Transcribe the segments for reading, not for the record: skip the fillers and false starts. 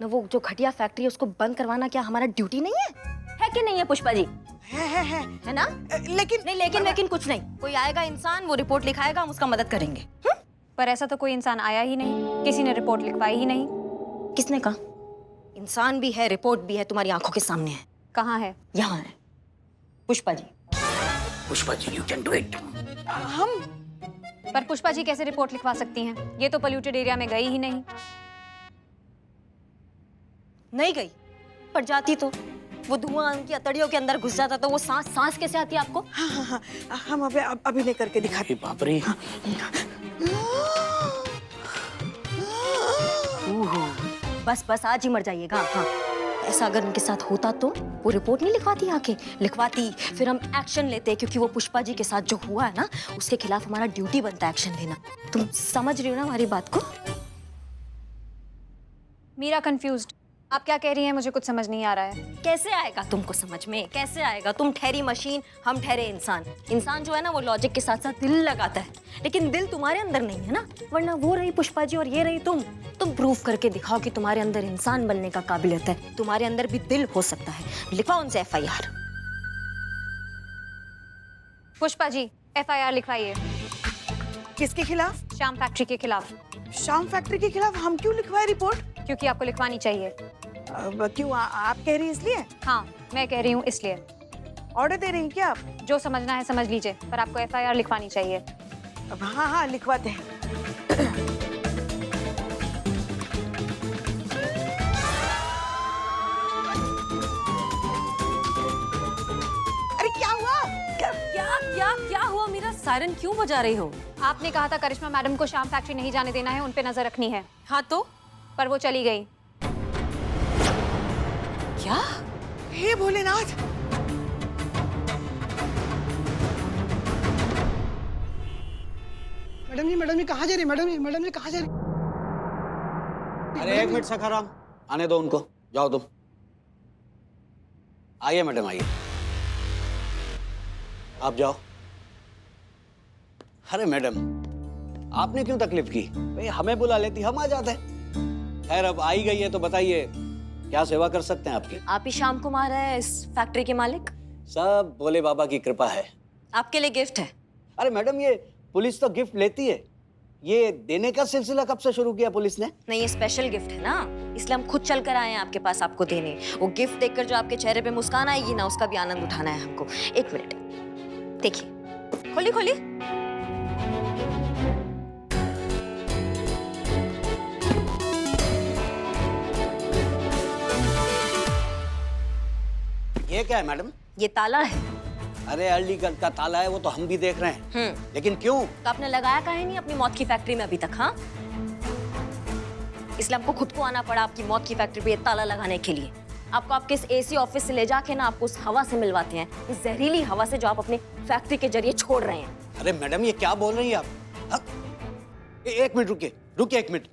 ना वो जो घटिया फैक्ट्री है उसको बंद करवाना क्या हमारा ड्यूटी नहीं है कि नहीं है पुष्पा जी? है ना? लेकिन नहीं लेकिन कुछ नहीं। कोई आएगा इंसान, वो रिपोर्ट लिखाएगा, हम उसका मदद करेंगे। पर ऐसा तो कोई इंसान आया ही नहीं, किसी ने रिपोर्ट लिखवाई ही नहीं। किसने कहा? इंसान भी है, रिपोर्ट भी है, तुम्हारी आंखों के सामने है। कहाँ है? यहाँ है Pushpa ji. Pushpa ji, you can do it. हम पर पुष्पा जी कैसे रिपोर्ट लिखवा सकती हैं? ये तो पोल्यूटेड एरिया में गई ही नहीं। नहीं गई, पर जाती तो वो धुआं उनकी अतड़ियों के अंदर घुस जाता तो वो सांस कैसे आती है आपको? हाँ, हम अभी नहीं करके दिखाते। बाप रे। बस आज ही मर जाइएगा। हाँ, ऐसा अगर उनके साथ होता तो वो रिपोर्ट नहीं लिखवाती, आके लिखवाती, फिर हम एक्शन लेते, क्योंकि वो पुष्पा जी के साथ जो हुआ है ना, उसके खिलाफ हमारा ड्यूटी बनता है एक्शन लेना। तुम समझ रही हो ना हमारी बात को? मीरा कंफ्यूज्ड। आप क्या कह रही हैं? मुझे कुछ समझ नहीं आ रहा है। कैसे आएगा तुमको समझ में? कैसे आएगा? तुम ठहरी मशीन, हम ठहरे इंसान। इंसान जो है ना वो लॉजिक के साथ साथ दिल लगाता है, लेकिन दिल तुम्हारे अंदर नहीं है ना, वरना वो रही पुष्पा जी और ये रही तुम प्रूफ करके दिखाओ कि तुम्हारे अंदर इंसान बनने का काबिलियत है, तुम्हारे अंदर भी दिल हो सकता है। लिखवाओ उनसे FIR। पुष्पा जी, FIR लिखवाइए। किसके खिलाफ? शाम फैक्ट्री के खिलाफ। शाम फैक्ट्री के खिलाफ हम क्यों लिखवाए रिपोर्ट? क्योंकि आपको लिखवानी चाहिए। क्यों आप कह रही हैं इसलिए? हाँ, मैं कह रही हूँ इसलिए। ऑर्डर दे रही हैं क्या आप? जो समझना है समझ लीजिए, पर आपको FIR लिखवानी चाहिए। अब हाँ लिखवाते हैं। अरे क्या हुआ? क्या हुआ? मेरा सायरन क्यों बजा रही हो? आपने कहा था करिश्मा मैडम को शाम फैक्ट्री नहीं जाने देना है, उन पे नजर रखनी है। हाँ तो पर वो चली गई। क्या? हे भोलेनाथ! मैडम जी कहाँ जा रही? मैडम जी कहाँ जा रही? अरे एक मिनट सखाराम, आने दो उनको। जाओ तुम। आइए मैडम, आइए। आप जाओ। अरे मैडम, आपने क्यों तकलीफ की? भाई हमें बुला लेती, हम आ जाते। खैर अब आई गई है तो बताइए क्या सेवा कर सकते हैं आपकी? आप ही श्याम कुमार है इस फैक्ट्री के मालिक? सब भोले बाबा की कृपा है। आपके लिए गिफ्ट है। अरे मैडम, ये पुलिस तो गिफ्ट लेती है, ये देने का सिलसिला कब से शुरू किया पुलिस ने? नहीं, ये स्पेशल गिफ्ट है ना, इसलिए हम खुद चल कर आए हैं आपके पास आपको देने। वो गिफ्ट देखकर जो आपके चेहरे पे मुस्कान आएगी ना, उसका भी आनंद उठाना है हमको। एक मिनट देखिए, खोली। ये क्या है मैडम? ये ताला है। अरे अलीगढ़ का ताला है, वो तो हम भी देख रहे हैं। लेकिन क्यों? तो आपने लगाया काहे नहीं अपनी मौत की फैक्ट्री में अभी तक? हाँ, इसलिए हमको खुद को आना पड़ा आपकी मौत की फैक्ट्री पे ये ताला लगाने के लिए। आपको आपके इस AC ऑफिस से ले जाके ना आपको उस हवा से मिलवाते हैं, इस जहरीली हवा से जो आप अपने फैक्ट्री के जरिए छोड़ रहे हैं। अरे मैडम, ये क्या बोल रही हैं आप? हाँ? एक मिनट रुकिए एक मिनट।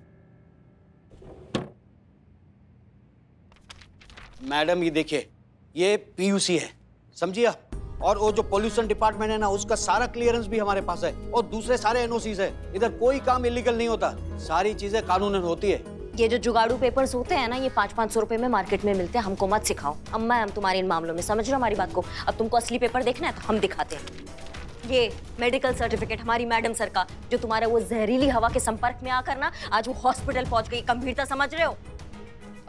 मैडम ये देखिए, ये PUC है, समझिए आप? और वो जो पोल्यूशन डिपार्टमेंट है ना, उसका सारा क्लियरेंस भी हमारे पास है, और दूसरे सारे NOCs है। इधर कोई काम इलीगल नहीं होता, सारी चीजें कानूनन होती है। ये जो जुगाड़ू पेपर्स होते हैं ना, ये 500-500 रुपए में मार्केट में मिलते हैं, हमको मत सिखाओ। अम्मा हम तुम्हारे इन मामलों में, समझ रहे हो हमारी बात को? अब तुमको असली पेपर देखना है तो हम दिखाते हैं। ये मेडिकल सर्टिफिकेट हमारी मैडम सर का, जो तुम्हारे वो जहरीली हवा के संपर्क में आकर ना आज वो हॉस्पिटल पहुंच गई। गंभीरता समझ रहे हो?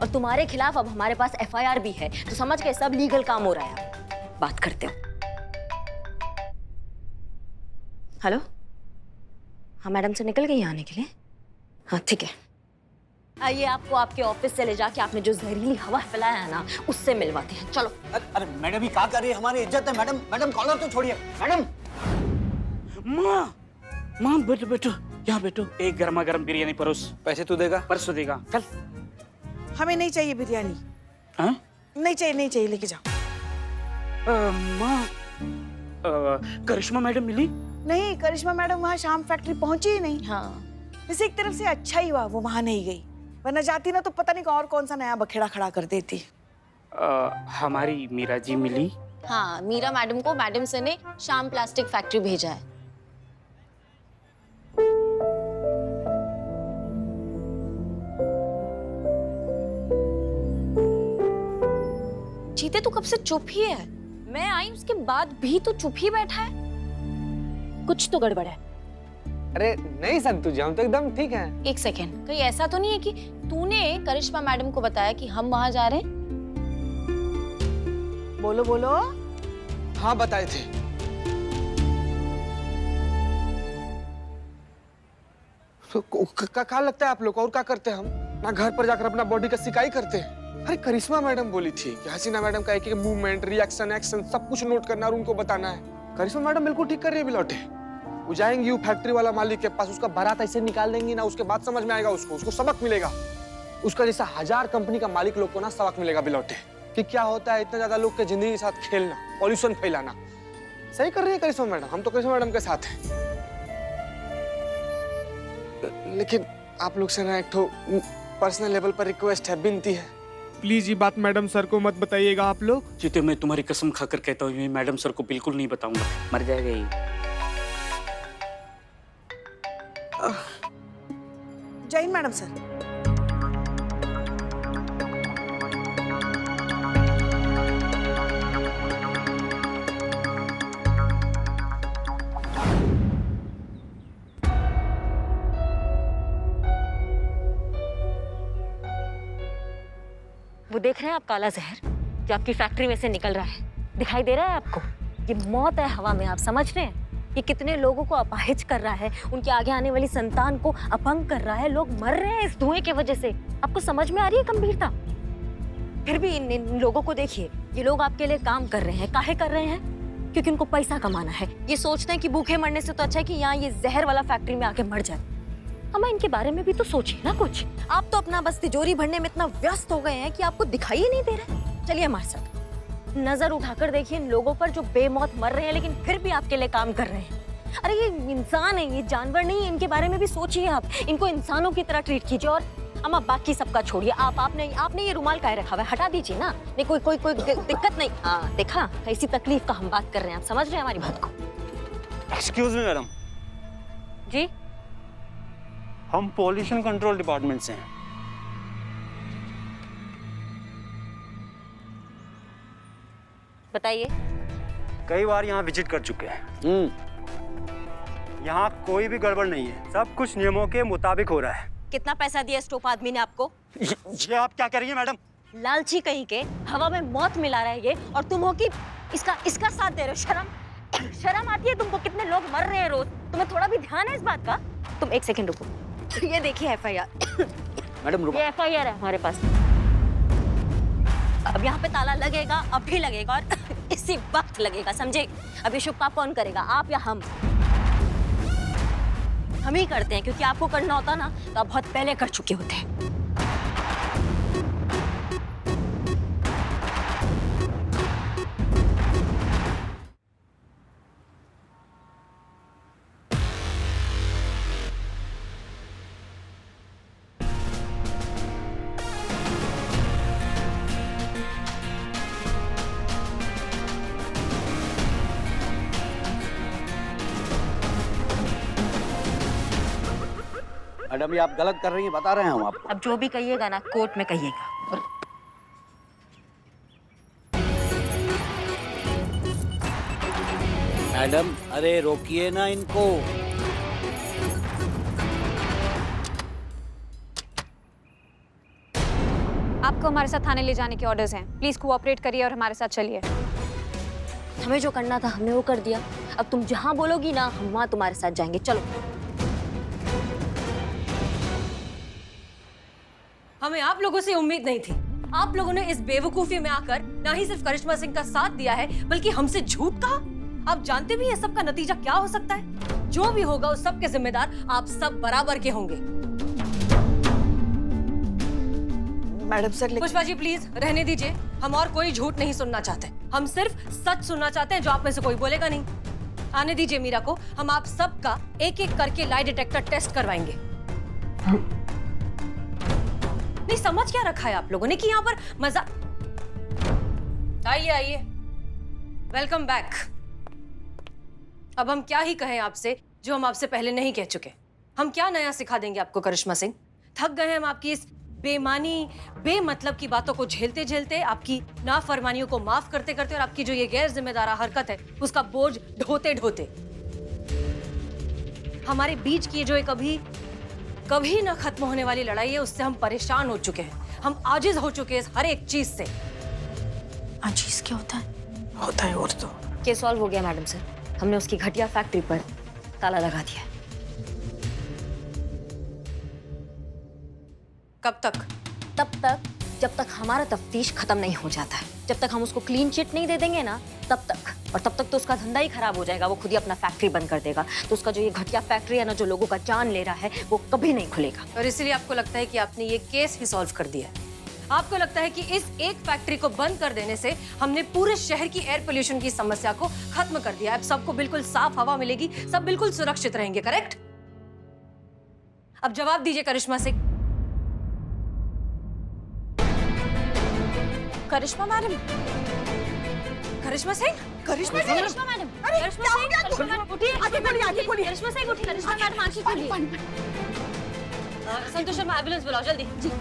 और तुम्हारे खिलाफ अब हमारे पास FIR भी है, तो समझ के सब लीगल काम हो रहा है। बात करते हो। हेलो, हाँ मैडम से निकल गई आने के लिए? हाँ ठीक है, आइए आपको आपके ऑफिस से ले जाके आपने जो जहरीली हवा फैलाया है ना, उससे मिलवाते हैं। चलो। अरे मैडम, ये क्या कर रही है? हमारी इज्जत है मैडम, कॉलर तो छोड़िए मैडम। माँ बैठो यहाँ बैठो। एक गर्मा गर्म बिरयानी परोस। पैसे तू देगा? परसों देगा। चल। हमें नहीं चाहिए बिरयानी। हाँ? नहीं चाहिए, लेके जाओ। माँ, करिश्मा मैडम मिली? नहीं, करिश्मा मैडम वहाँ शाम फैक्ट्री पहुंची ही नहीं। हाँ, वैसे एक तरफ से अच्छा ही हुआ वो वहाँ नहीं गई, वरना जाती ना तो पता नहीं और कौन सा नया बखेड़ा खड़ा कर देती। हमारी मीरा जी मिली? हाँ, मीरा मैडम को मैडम सर ने शाम प्लास्टिक फैक्ट्री भेजा है। जीते तो कब से चुप ही है। मैं आई उसके बाद भी तो चुप ही बैठा है। कुछ तो गड़बड़ है। अरे नहीं संतु जी, हम तो एकदम ठीक हैं। एक सेकेंड, कहीं ऐसा तो नहीं है कि तूने करिश्मा मैडम को बताया कि हम वहां जा रहे हैं? बोलो बोलो। हाँ बताए थे। तो क्या लगता है आप लोग को, और क्या करते हैं हम? ना घर पर जाकर अपना बॉडी का सिकाई करते हैं। अरे करिश्मा मैडम बोली थी कि हसीना मैडम का एक एक मूवमेंट, रिएक्शन, एक्शन सब कुछ नोट करना और उनको बताना है। करिश्मा मैडम बिल्कुल ठीक कर रही है बिलौटे। वो जाएंगी वो फैक्ट्री वाला मालिक के पास, उसका बारात ऐसे निकाल देंगी ना, उसके बाद समझ में आएगा उसको सबक मिलेगा। उसका जैसा 1000 कंपनी का मालिक लोग को ना सबक मिलेगा बिलौटे कि क्या होता है इतना ज्यादा लोग के जिंदगी के साथ खेलना, पॉल्यूशन फैलाना। सही कर रही है करिश्मा मैडम, हम तो करिश्मा मैडम के साथ हैं। लेकिन आप लोग से ना एक तो पर्सनल लेवल पर रिक्वेस्ट है, विनती है, प्लीज ये बात मैडम सर को मत बताइएगा आप लोग। जीते, मैं तुम्हारी कसम खाकर कहता हूँ ये मैडम सर को बिल्कुल नहीं बताऊंगा, मर जाएगा ये। जय हिंद मैडम सर। वो देख रहे हैं आप काला जहर जो आपकी फैक्ट्री में से निकल रहा है, दिखाई दे रहा है आपको? ये मौत है हवा में, आप समझ रहे हैं? ये कितने लोगों को अपाहिज कर रहा है, उनके आगे आने वाली संतान को अपंग कर रहा है। लोग मर रहे हैं इस धुएं की वजह से। आपको समझ में आ रही है गंभीरता? फिर भी इन लोगों को देखिए, ये लोग आपके लिए काम कर रहे हैं। काहे कर रहे हैं? क्योंकि उनको पैसा कमाना है। ये सोचते हैं कि भूखे मरने से तो अच्छा है कि यहाँ ये जहर वाला फैक्ट्री में आके मर जाए। हमें इनके बारे में भी तो सोचिए ना कुछ। आप तो अपना बस तिजोरी भरने में इतना व्यस्त हो गए हैं कि आपको दिखाई ही नहीं दे रहा। चलिए हमारे साथ नजर उठाकर देखिए इन लोगों पर जो बेमौत मर रहे हैं लेकिन फिर भी आपके लिए काम कर रहे हैं। अरे ये इंसान है, ये जानवर नहीं है। इनके बारे में भी सोचिए आप, इनको इंसानों की तरह ट्रीट कीजिए। और अम्मा बाकी सबका छोड़िए, आपने ये रुमाल काहे रखा हुआ है, हटा दीजिए ना। नहीं कोई दिक्कत नहीं। हाँ देखा, ऐसी तकलीफ का हम बात कर रहे हैं, आप समझ रहे हैं हमारी बात को? एक्सक्यूज मी मैडम, जी हम पॉल्यूशन कंट्रोल डिपार्टमेंट से हैं। बताइए। कई बार यहाँ विजिट कर चुके हैं। यहाँ कोई भी गड़बड़ नहीं है, सब कुछ नियमों के मुताबिक हो रहा है। कितना पैसा दिया स्टोप आदमी ने आपको? ये आप क्या कह रही हैं मैडम? लालची कहीं के, हवा में मौत मिला रहा है ये, और तुम हो कि इसका साथ दे रहे हो। शर्म आती है तुमको? कितने लोग मर रहे हैं रोज, तुम्हें थोड़ा भी ध्यान है इस बात का? तुम एक सेकंड रुको, ये देखिए FIR। मैडम रुको। ये FIR है हमारे पास। अब यहाँ पे ताला लगेगा, अब भी लगेगा और इसी वक्त लगेगा, समझे? अब ये शुभ काम कौन करेगा, आप या हम? हम ही करते हैं, क्योंकि आपको करना होता ना तो आप बहुत पहले कर चुके होते हैं। मैडम ये आप गलत कर रही हैं, बता रहे हैं हम आपको। अब जो भी कहिएगा ना कोर्ट में कहिएगा। मैडम अरे रोकिए ना इनको। आपको हमारे साथ थाने ले जाने के ऑर्डर्स हैं। प्लीज कोऑपरेट करिए और हमारे साथ चलिए। हमें जो करना था हमने वो कर दिया। अब तुम जहां बोलोगी ना हम वहां तुम्हारे साथ जाएंगे। चलो। हमें आप लोगों से उम्मीद नहीं थी। आप लोगों ने इस बेवकूफी में आकर ना ही सिर्फ करिश्मा सिंह का साथ दिया है बल्कि हमसे झूठ कहा। आप जानते भी हैं सब का नतीजा क्या हो सकता है। जो भी होगा उस सब के जिम्मेदार आप सब बराबर के होंगे। Madam sir Pushpa ji please रहने दीजिए। हम और कोई झूठ नहीं सुनना चाहते। हम सिर्फ सच सुनना चाहते हैं जो आप में से कोई बोलेगा नहीं। आने दीजिए मीरा को। हम आप सबका एक एक करके लाई डिटेक्टर टेस्ट करवाएंगे। नहीं समझ क्या रखा है आप लोगों ने कि यहाँ पर मजा। आइए आइए, वेलकम बैक। अब हम क्या ही कहें आपसे जो हम आपसे पहले नहीं कह चुके। हम क्या नया सिखा देंगे आपको करिश्मा सिंह? थक गए हैं हम आपकी इस बेमानी बेमतलब की बातों को झेलते झेलते, आपकी नाफरमानियों को माफ करते करते और आपकी जो ये गैर जिम्मेदार हरकत है उसका बोझ ढोते ढोते हमारे बीच की जो एक कभी ना खत्म होने वाली लड़ाई है, उससे हम परेशान हो चुके हैं। हम आजिज हो चुके हैं इस हर एक चीज से। अजीज क्या होता है? होता है और तो केस सॉल्व हो गया मैडम सर। हमने उसकी घटिया फैक्ट्री पर ताला लगा दिया है। कब तक? तब तक जब तक हमारा तफ्तीश खत्म नहीं हो जाता है। जब तक हम उसको क्लीन चिट नहीं दे देंगे ना, तब तक। और तब तक तो उसका धंधा ही खराब हो जाएगा। वो खुद ही अपना फैक्ट्री बंद कर देगा। तो उसका जो ये घटिया फैक्ट्री है ना, जो लोगों का जान ले रहा है, वो कभी नहीं खुलेगा। और इसलिए आपको लगता है कि आपने ये केस ही सॉल्व कर दिया है? आपको लगता है कि इस एक फैक्ट्री को बंद कर देने से हमने पूरे शहर की एयर पोल्यूशन की समस्या को खत्म कर दिया? अब सबको बिल्कुल साफ हवा मिलेगी, सब बिल्कुल सुरक्षित रहेंगे, करेक्ट? अब जवाब दीजिए करिश्मा सिंह। करिश्मा मैडम, करिश्मा सिंह, करिश्मा जी, करिश्मा मैडम, अरे करिश्मा क्या हो सिंह, गया? करिश्मा मैडम, उठिए, आगे बोलिए, आगे बोलिए। करिश्मा सिंह उठिए, करिश्मा मैडम आंखें खोलिए। संतोष शर्मा, एम्बुलेंस बुलाओ जल्दी। जी।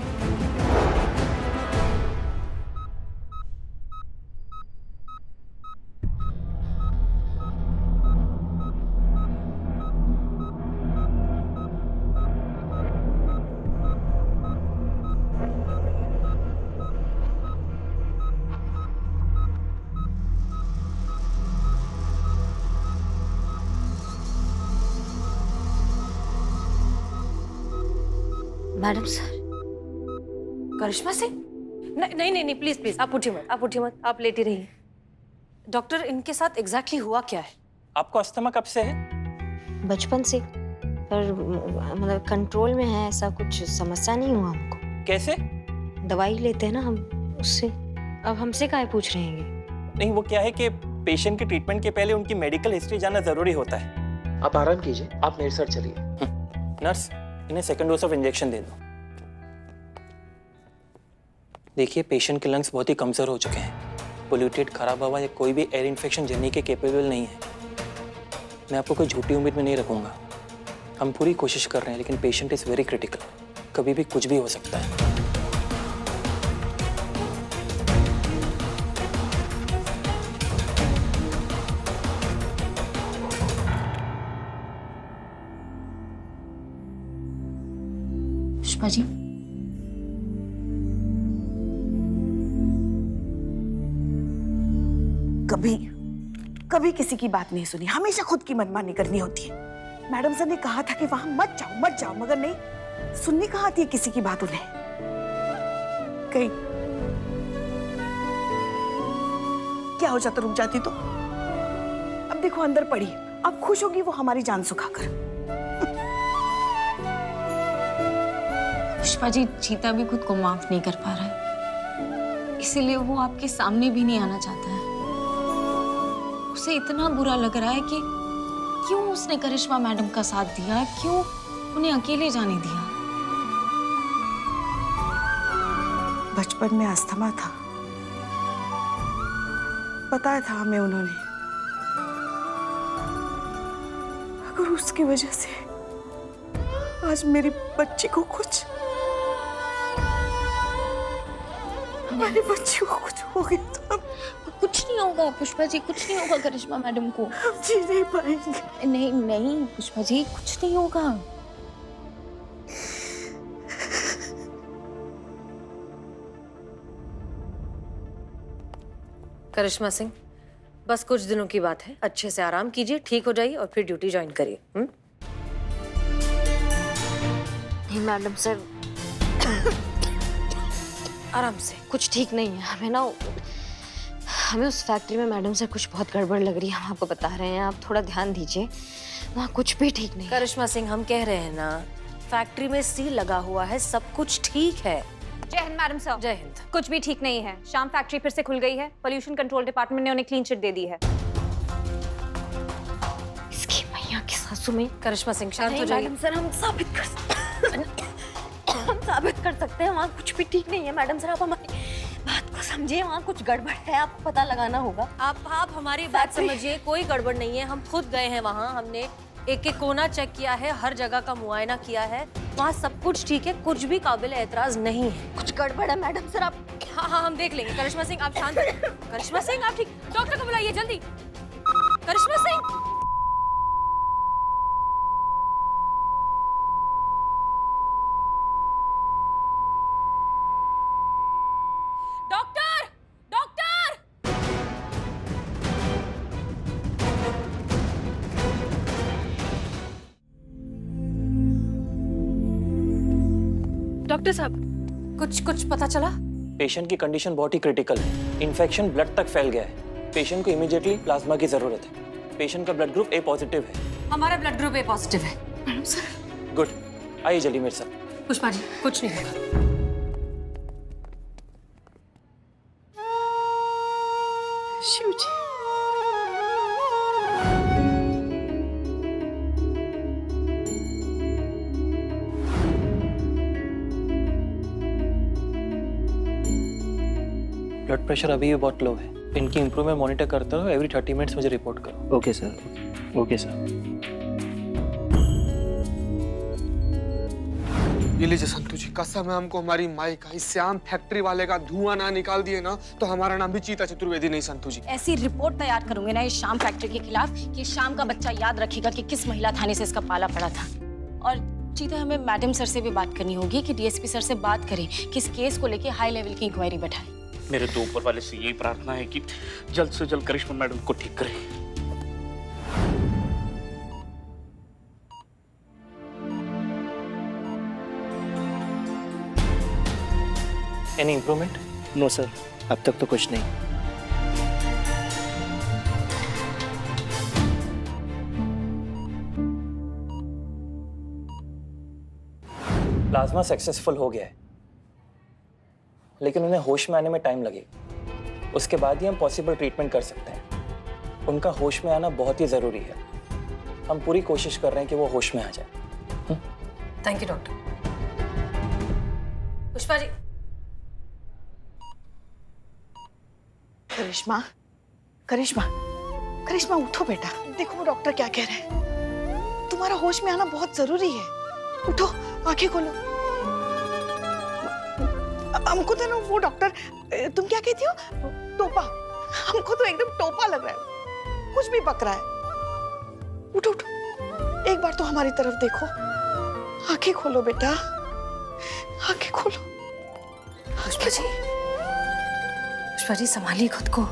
Madam sir. करिश्मा सिंह, नहीं नहीं नहीं, प्लीज प्लीज आप उठिए मत, आप उठिए मत, आप लेटी रहिए। डॉक्टर, इनके साथ एग्जैक्टली हुआ क्या है? आपको अस्थमा कब से है? बचपन से, पर मतलब कंट्रोल में है, ऐसा कुछ समस्या नहीं हुआ हमको। कैसे? दवाई लेते हैं ना हम, उससे। अब हमसे काहे पूछ रहे हैं? नहीं, वो क्या है कि पेशेंट के ट्रीटमेंट के पहले उनकी मेडिकल हिस्ट्री जानना जरूरी होता है। आप आराम कीजिए, आप मेरे साथ चलिए। नर्स, इन्हें सेकंड डोज ऑफ इंजेक्शन दे दो। देखिए, पेशेंट के लंग्स बहुत ही कमजोर हो चुके हैं। पोल्यूटेड, खराब हवा या कोई भी एयर इन्फेक्शन झेलने के कैपेबल नहीं है। मैं आपको कोई झूठी उम्मीद में नहीं रखूंगा। हम पूरी कोशिश कर रहे हैं, लेकिन पेशेंट इज वेरी क्रिटिकल। कभी भी कुछ भी हो सकता है। पुष्पा जी, कभी किसी की बात नहीं सुनी, हमेशा खुद की मनमानी करनी होती है। मैडम सर ने कहा था कि वहां मत जाओ, मगर नहीं सुननी कहाँ आती है किसी की बात उन्हें। कहीं क्या हो जाता, रुक जाती तो। अब देखो अंदर पड़ी, अब खुश होगी वो हमारी जान सुखाकर। पुष्पा जी, चीता भी खुद को माफ नहीं कर पा रहा है, इसीलिए वो आपके सामने भी नहीं आना चाहता है। उसे इतना बुरा लग रहा है कि क्यों उसने करिश्मा मैडम का साथ दिया, क्यों उन्हें अकेले जाने दिया। बचपन में अस्थमा था, बताया था हमें उन्होंने। अगर उसकी वजह से आज मेरी बच्ची को कुछ, हमारी बच्ची को कुछ हो गया तो कुछ नहीं होगा पुष्पा जी, कुछ नहीं होगा करिश्मा मैडम को। हम जी नहीं पाएंगे। नहीं नहीं पुष्पा जी, कुछ नहीं होगा। करिश्मा सिंह, बस कुछ दिनों की बात है, अच्छे से आराम कीजिए, ठीक हो जाइए और फिर ड्यूटी ज्वाइन करिए। नहीं मैडम सर, आराम से। कुछ ठीक नहीं है। हमें उस फैक्ट्री में मैडम सर कुछ बहुत गड़बड़ लग रही है। हम आपको बता रहे हैं, आप थोड़ा ध्यान दीजिए। वहाँ कुछ भी ठीक नहीं है। करिश्मा सिंह, हम कह रहे हैं ना, फैक्ट्री में सील लगा हुआ है, सब कुछ ठीक है। जय हिंद मैडम सर। जय हिंद। कुछ भी ठीक नहीं है। शाम फैक्ट्री फिर से खुल गई है। पोल्यूशन कंट्रोल डिपार्टमेंट ने उन्हें क्लीन चिट दे दी है। इसकी मैया की सासू में। करिश्मा सिंह, शांत हो जाइए। मैडम सर, हम साबित कर सकते हैं वहाँ कुछ भी ठीक नहीं है। मैडम सर, आप हमारी बात को समझिए, वहाँ कुछ गड़बड़ है, आपको पता लगाना होगा। आप हमारी बात समझिए, कोई गड़बड़ नहीं है। हम खुद गए हैं वहाँ, हमने एक एक कोना चेक किया है, हर जगह का मुआयना किया है, वहाँ सब कुछ ठीक है, कुछ भी काबिल एतराज नहीं है। कुछ गड़बड़ है मैडम सर, आप हाँ हाँ हम देख लेंगे। करिश्मा सिंह आप शांत रहिए। करिश्मा सिंह आप ठीक, डॉक्टर को बुलाइए जल्दी। करिश्मा सिंह, डॉक्टर डॉक्टर, डॉक्टर साहब कुछ पता चला? पेशेंट की कंडीशन बहुत ही क्रिटिकल है। इन्फेक्शन ब्लड तक फैल गया है। पेशेंट को इमीडिएटली प्लाज्मा की जरूरत है। पेशेंट का ब्लड ग्रुप ए पॉजिटिव है। हमारा ब्लड ग्रुप ए पॉजिटिव है। Madam sir. गुड, आइए जल्दी मेरे साथ। पुष्पा जी कुछ नहीं होगा। शिव जी, ब्लड प्रेशर अभी भी बहुत लो है। इनकी इंप्रूवमेंट मॉनिटर करते रहो। एवरी 30 मिनट्स मुझे रिपोर्ट करो। Okay sir, okay sir. ये लीजिए संतू जी, कसम है हमको हमारी माई का, इस श्याम फैक्ट्री वाले का धुआं ना निकाल दिए ना तो हमारा नाम भी चीता चतुर्वेदी नहीं संतू जी। ऐसी रिपोर्ट तैयार करूंगे ना इस शाम फैक्ट्री के खिलाफ कि शाम का बच्चा याद रखेगा कि किस महिला थाने से इसका पाला पड़ा था। और चीता, हमें मैडम सर से भी बात करनी होगी कि डीएसपी सर से बात करें कि इस केस को लेके हाई लेवल की इंक्वायरी बैठाएं। मेरे तो ऊपर वाले से यही प्रार्थना है कि जल्द से जल्द करिश्मा मैडम को ठीक करें। Any improvement? नो सर, अब तक तो कुछ नहीं। प्लाज्मा सक्सेसफुल हो गया है, लेकिन उन्हें होश में आने में टाइम लगेगा। उसके बाद ही हम पॉसिबल ट्रीटमेंट कर सकते हैं। उनका होश में आना बहुत ही जरूरी है। हम पूरी कोशिश कर रहे हैं कि वो होश में आ जाए। Thank you doctor. Pushpa ji. Karishma, Karishma, Karishma उठो बेटा। देखो वो डॉक्टर क्या कह रहे हैं। तुम्हारा होश में आना बहुत जरूरी है। उठो, आंखें खोलो। हमको तो ना वो डॉक्टर, तुम क्या कहती हो, टोपा, हमको तो एकदम टोपा लग रहा है, कुछ भी पक रहा है। उठो उठो, एक बार तो हमारी तरफ देखो। आंखें खोलो बेटा, आंखें खोलो। पुष्पा जी, पुष्पा जी संभालिए खुद को।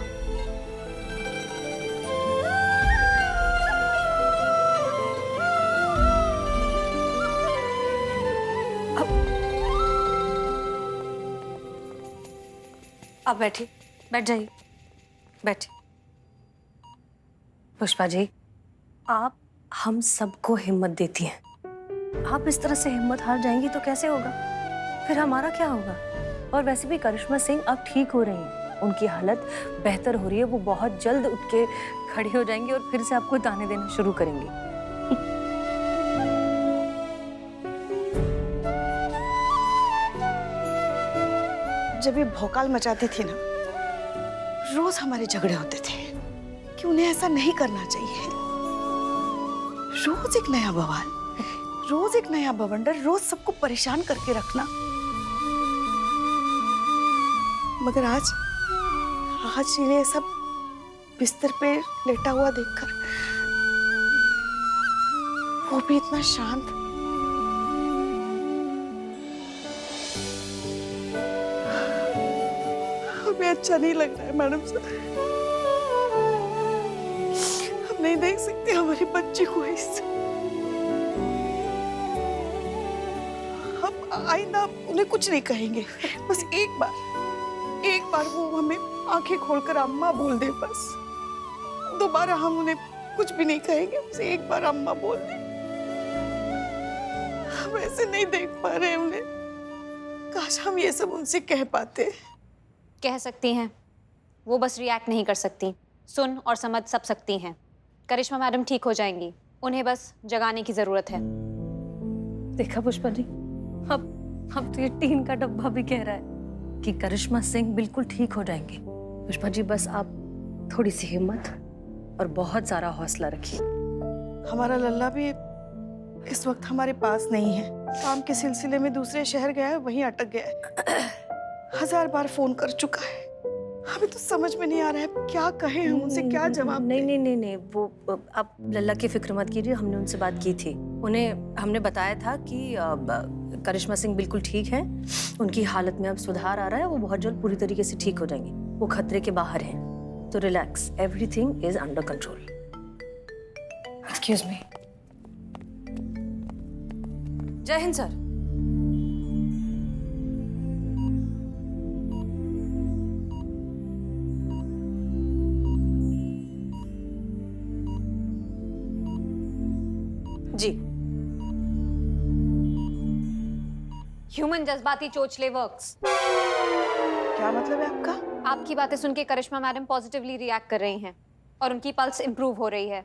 अब बैठिए, बैठ जाइए, बैठिए। पुष्पा जी, आप हम सबको हिम्मत देती हैं। आप इस तरह से हिम्मत हार जाएंगी तो कैसे होगा? फिर हमारा क्या होगा? और वैसे भी करिश्मा सिंह अब ठीक हो रही हैं, उनकी हालत बेहतर हो रही है। वो बहुत जल्द उठ के खड़ी हो जाएंगी और फिर से आपको ताने देना शुरू करेंगी। जब ये भौकाल मचाती थी ना, रोज हमारे झगड़े होते थे कि उन्हें ऐसा नहीं करना चाहिए। रोज एक नया बवाल, रोज एक नया बवंडर, रोज सबको परेशान करके रखना। मगर आज इन्हें सब बिस्तर पे लेटा हुआ देखकर, वो भी इतना शांत, हमें अच्छा नहीं लग रहा है मैडम सर। हम नहीं देख सकते हमारी बच्ची को ऐसे। हम आइंदा उन्हें कुछ नहीं कहेंगे। बस एक बार वो हमें आंखें खोलकर अम्मा बोल दे। बस दोबारा हम उन्हें कुछ भी नहीं कहेंगे। बस एक बार अम्मा बोल दे। हम ऐसे नहीं देख पा रहे उन्हें। काश हम ये सब उनसे कह पाते। कह सकती हैं, वो बस रिएक्ट नहीं कर सकती, सुन और समझ सब सकती हैं। करिश्मा मैडम ठीक हो जाएंगी, उन्हें बस जगाने की जरूरत है। देखा पुष्पा जी, अब तो ये टीन का डब्बा भी कह रहा है कि करिश्मा सिंह बिल्कुल ठीक हो जाएंगे। पुष्पा जी बस आप थोड़ी सी हिम्मत और बहुत सारा हौसला रखिए। हमारा लल्ला भी इस वक्त हमारे पास नहीं है, काम के सिलसिले में दूसरे शहर गया है, वहीं अटक गया है। 1000 बार फोन कर चुका है। हमें तो समझ में नहीं आ रहा है क्या कहें हम उनसे, क्या जवाब दें। नहीं, वो आप लल्ला की फिक्र मत कीजिए, हमने उनसे बात की थी। उन्हें हमने बताया था कि करिश्मा सिंह बिल्कुल ठीक है, उनकी हालत में अब सुधार आ रहा है, वो बहुत जल्द पूरी तरीके से ठीक हो जाएंगे, वो खतरे के बाहर हैं। तो relax, everything is under control. Excuse me. जय हिंद सर। जी। ह्यूमन जज्बाती चोचले वर्क्स। क्या मतलब है आपका? आपकी बातें सुन के करिश्मा मैडम पॉजिटिवली रिएक्ट कर रही हैं और उनकी पल्स इंप्रूव हो रही है।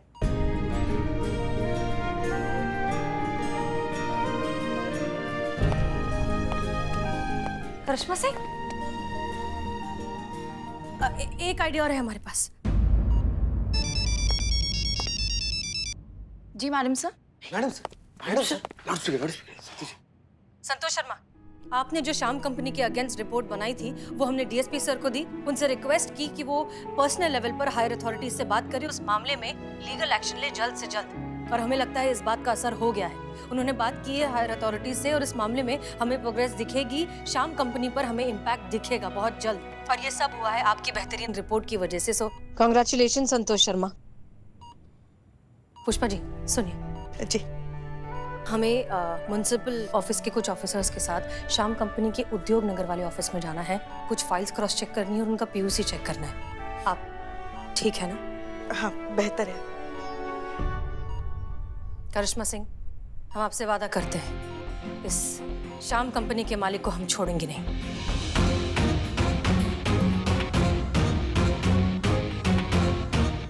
करिश्मा सिंह, एक आइडिया और है हमारे पास। जी madam sir. Madam sir, loudspeaker. Santosh Sharma, आपने जो श्याम कंपनी के अगेंस्ट रिपोर्ट बनाई थी वो हमने डीएसपी सर को दी। उनसे रिक्वेस्ट की कि वो पर्सनल लेवल पर हायर अथॉरिटीज से बात करें, उस मामले में लीगल एक्शन ले जल्द से जल्द। और हमें लगता है इस बात का असर हो गया है। उन्होंने बात की है हायर अथॉरिटीज से और इस मामले में हमें प्रोग्रेस दिखेगी, श्याम कंपनी पर हमें इम्पैक्ट दिखेगा बहुत जल्द। और ये सब हुआ है आपकी बेहतरीन रिपोर्ट की वजह से। सो कांग्रेचुलेशन संतोष शर्मा। पुष्पा जी सुनिए जी। हमें म्युनिसिपल ऑफिस के कुछ ऑफिसर्स के साथ श्याम कंपनी के उद्योग नगर वाले ऑफिस में जाना है, कुछ फाइल्स क्रॉस चेक करनी है और उनका पीयूसी चेक करना है। आप ठीक है ना? हाँ बेहतर है। करिश्मा सिंह, हम आपसे वादा करते हैं इस श्याम कंपनी के मालिक को हम छोड़ेंगे नहीं।